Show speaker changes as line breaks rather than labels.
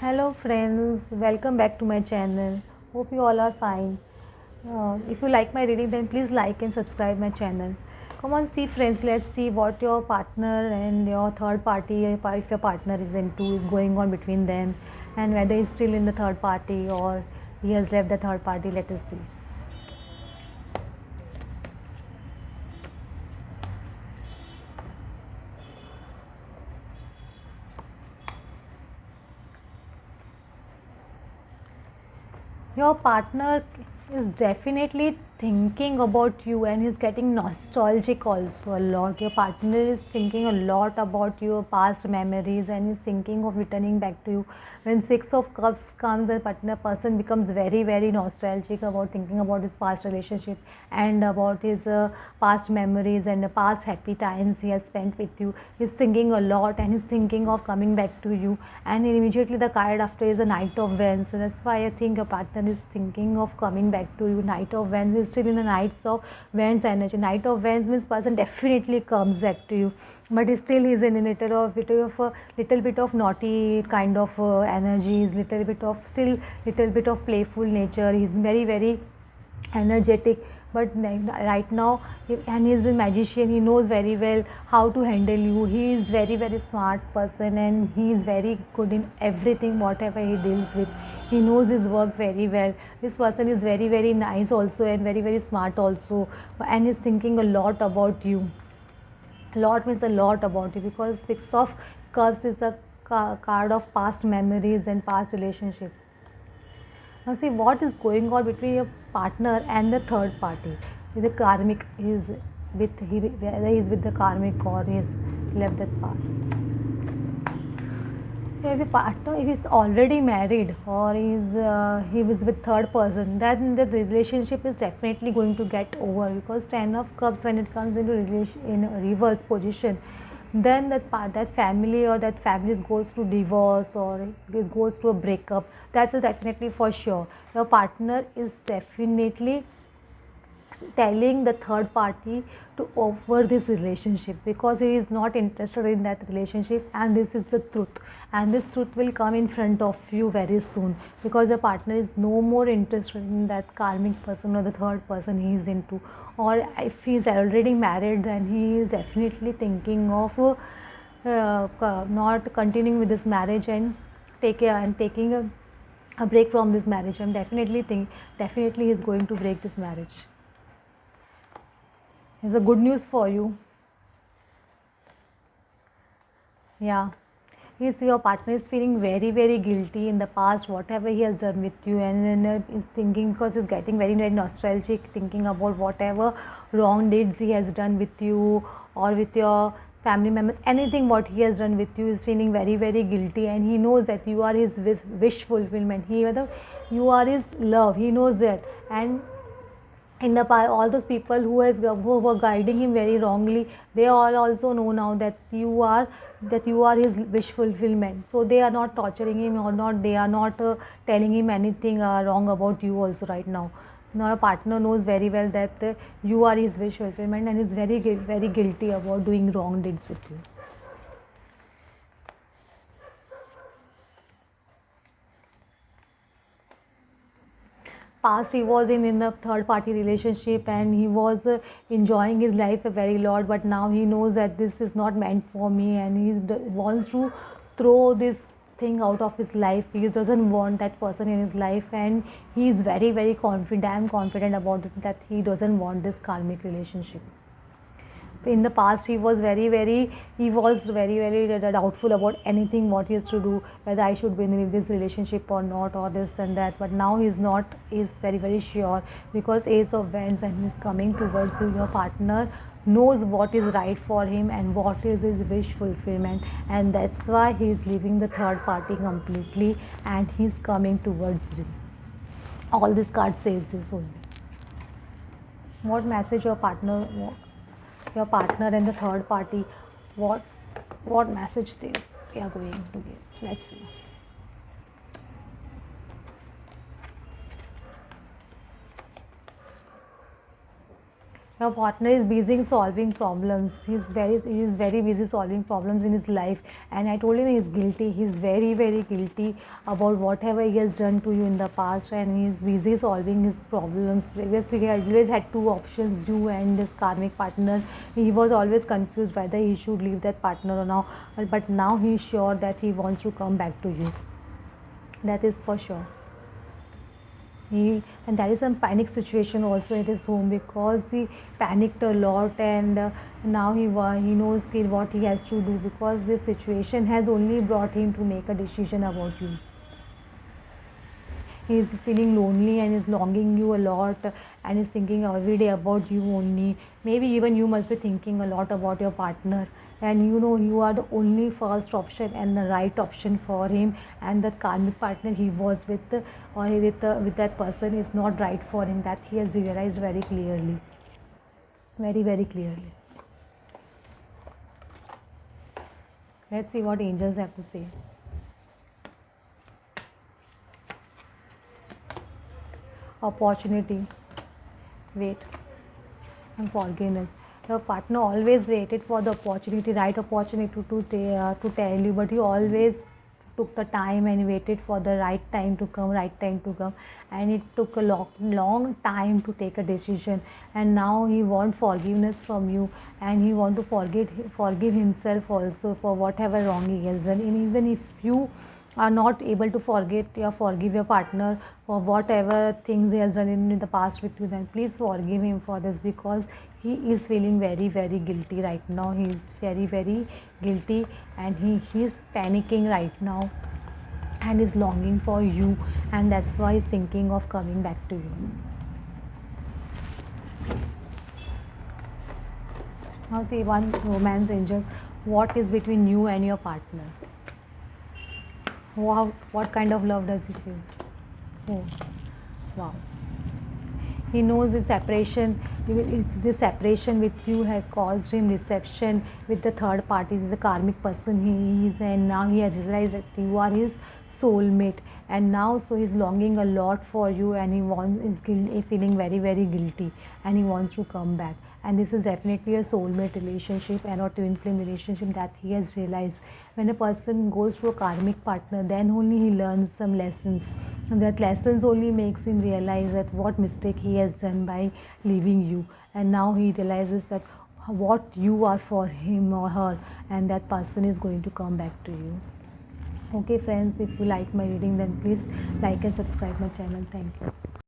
Hello friends, welcome back to my channel. Hope you all are fine. If you like my reading, then please like and subscribe my channel. Come on, see friends, let's see what your partner and your third party, if your partner is into, is going on between them, and whether he's still in the third party or he has left the third party. Let us see. Your partner is definitely thinking about you and he's getting nostalgic also a lot. Your partner is thinking a lot about your past memories and is thinking of returning back to you. When Six of Cups comes, the partner person becomes very nostalgic about thinking about his past relationship and about his past memories and the past happy times he has spent with you. He's thinking a lot and he's thinking of coming back to you, and immediately the card after is a Knight of Wands. So that's why I think your partner is thinking of coming back to you. Knight of Wands is still in the Knights of Wands energy. Knight of Wands means person definitely comes back to you, but still he's in a little bit of naughty kind of energies, little bit of playful nature. He's very energetic, but right now, and he's a magician. He knows very well how to handle you. He is very smart person and he is very good in everything whatever he deals with. He knows his work very well. This person is very nice also and very smart also, and is thinking a lot about you. Lot means a lot about you, because Six of Cups is a card of past memories and past relationship. Now see what is going on between your partner and the third party. Is the karmic is whether he is with the karmic or he has left that path. So if the partner, if he's already married or he was with third person, then the relationship is definitely going to get over, because Ten of Cups, when it comes into relation in a reverse position, then that family or that family goes through divorce or it goes through a breakup. That's definitely for sure. Your partner is definitely telling the third party to over this relationship, because he is not interested in that relationship, and this is the truth, and this truth will come in front of you very soon, because your partner is no more interested in that karmic person or the third person he is into. Or if he is already married, then he is definitely thinking of not continuing with this marriage and taking a break from this marriage. I'm definitely he is going to break this marriage. It's a good news for you. Yeah. Yes, your partner is feeling very guilty in the past, whatever he has done with you, and then is thinking, because he's getting very nostalgic, thinking about whatever wrong deeds he has done with you or with your family members. Anything what he has done with you is feeling very guilty, and he knows that you are his wish fulfillment. You are his love. He knows that, and in the past, all those people who were guiding him very wrongly, they all also know now that you are his wish fulfillment. So they are not torturing him, or not they are not telling him anything wrong about you also right now. Now your partner knows very well that you are his wish fulfillment, and is very guilty about doing wrong deeds with you. Past he was in the third party relationship, and he was enjoying his life a very lot, but now he knows that this is not meant for me, and wants to throw this thing out of his life. He doesn't want that person in his life, and he is very confident. I am confident about it, that he doesn't want this karmic relationship. In the past he was very doubtful about anything what he used to do, whether I should be in this relationship or not, or this and that. But now he's not, is very sure, because Ace of Wands, and he's coming towards you. Your partner knows what is right for him and what is his wish fulfillment, and that's why he's leaving the third party completely, and he's coming towards you. All this card says this only. What message your partner and the third party, what message they are going to give? Let's see. Your partner is busy solving problems. He is very busy solving problems in his life, and I told him he is guilty. He is very guilty about whatever he has done to you in the past, and he is busy solving his problems. Previously, he always had two options: you and his karmic partner. He was always confused whether he should leave that partner or not. But now he is sure that he wants to come back to you. That is for sure. And there is some panic situation also at his home, because he panicked a lot, and now he knows what he has to do, because this situation has only brought him to make a decision about you. He is feeling lonely and is longing you a lot, and is thinking every day about you only. Maybe even you must be thinking a lot about your partner, and you know you are the only first option and the right option for him, and the karmic partner he was with, or with that person, is not right for him. That he has realized very clearly, very clearly. Let's see what angels have to say. Opportunity, wait, and forgiveness. Your partner always waited for the opportunity, right opportunity to tell you, but he always took the time and waited for the right time to come, and it took a long time to take a decision. And now he wants forgiveness from you, and he want to forgive himself also for whatever wrong he has done. And even if you are not able to forgive your partner for whatever things he has done in the past with you, then please forgive him for this, because he is feeling very guilty right now. He is very guilty, and he is panicking right now, and is longing for you, and that's why he's thinking of coming back to you. Now see, one romance angel, what is between you and your partner? Wow, what kind of love does he feel? Oh, wow. He knows this separation with you has caused him deception with the third party, the karmic person he is, and now he has realized that you are his soulmate, and now so he's longing a lot for you, and is feeling very guilty, and he wants to come back. And this is definitely a soulmate relationship and a twin flame relationship that he has realized. When a person goes to a karmic partner, then only he learns some lessons, and that lessons only makes him realize that what mistake he has done by leaving you, and now he realizes that what you are for him or her, and that person is going to come back to you. Okay friends, if you like my reading, then please like and subscribe my channel. Thank you.